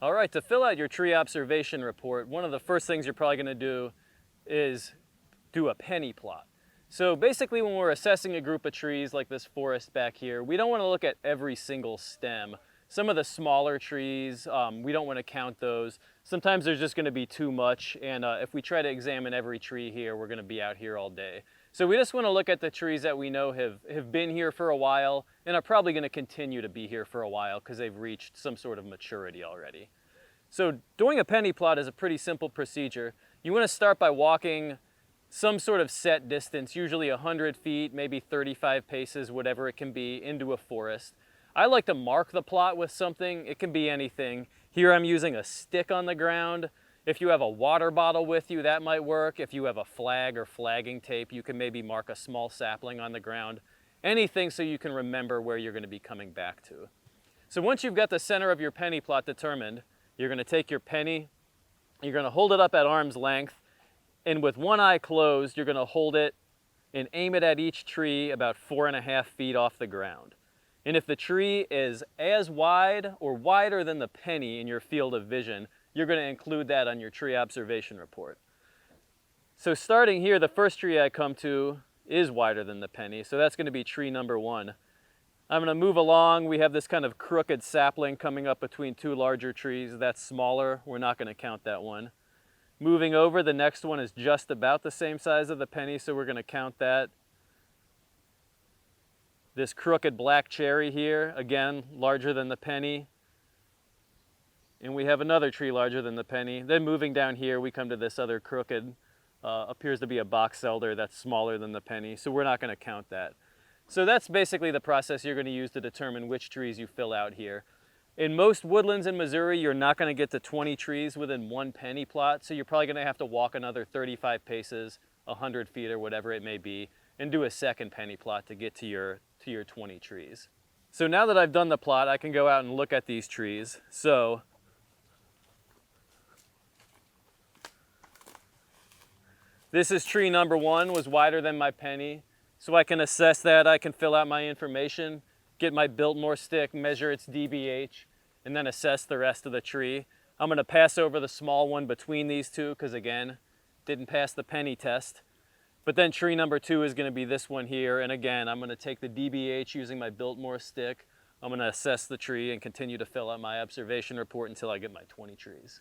All right, to fill out your tree observation report, one of the first things you're probably going to do is do a penny plot. So basically when we're assessing a group of trees like this forest back here, we don't want to look at every single stem. Some of the smaller trees, we don't want to count those. Sometimes there's just going to be too much, and if we try to examine every tree here, we're going to be out here all day. So we just want to look at the trees that we know have been here for a while and are probably going to continue to be here for a while because they've reached some sort of maturity already. So doing a penny plot is a pretty simple procedure. You want to start by walking some sort of set distance, usually 100 feet, maybe 35 paces, whatever it can be, into a forest. I like to mark the plot with something. It can be anything. Here I'm using a stick on the ground. If you have a water bottle with you, that might work. If you have a flag or flagging tape, you can maybe mark a small sapling on the ground. Anything so you can remember where you're going to be coming back to. So once you've got the center of your penny plot determined, you're going to take your penny, you're going to hold it up at arm's length, and with one eye closed, you're going to hold it and aim it at each tree about 4.5 feet off the ground. And if the tree is as wide or wider than the penny in your field of vision, you're going to include that on your tree observation report. So starting here, the first tree I come to is wider than the penny, so that's going to be tree number 1. I'm going to move along. We have this kind of crooked sapling coming up between two larger trees. That's smaller. We're not going to count that one. Moving over, the next one is just about the same size of the penny, so we're going to count that. This crooked black cherry here, again, larger than the penny. And we have another tree larger than the penny. Then moving down here, we come to this other crooked, appears to be a box elder that's smaller than the penny, so we're not going to count that. So that's basically the process you're going to use to determine which trees you fill out here. In most woodlands in Missouri, you're not going to get to 20 trees within one penny plot, so you're probably going to have to walk another 35 paces, 100 feet or whatever it may be, and do a second penny plot to get to your 20 trees. So now that I've done the plot, I can go out and look at these trees. So this is tree number 1, was wider than my penny. So I can assess that, I can fill out my information, get my Biltmore stick, measure its DBH, and then assess the rest of the tree. I'm going to pass over the small one between these two because, again, didn't pass the penny test. But then tree number 2 is going to be this one here, and again, I'm going to take the DBH using my Biltmore stick. I'm going to assess the tree and continue to fill out my observation report until I get my 20 trees.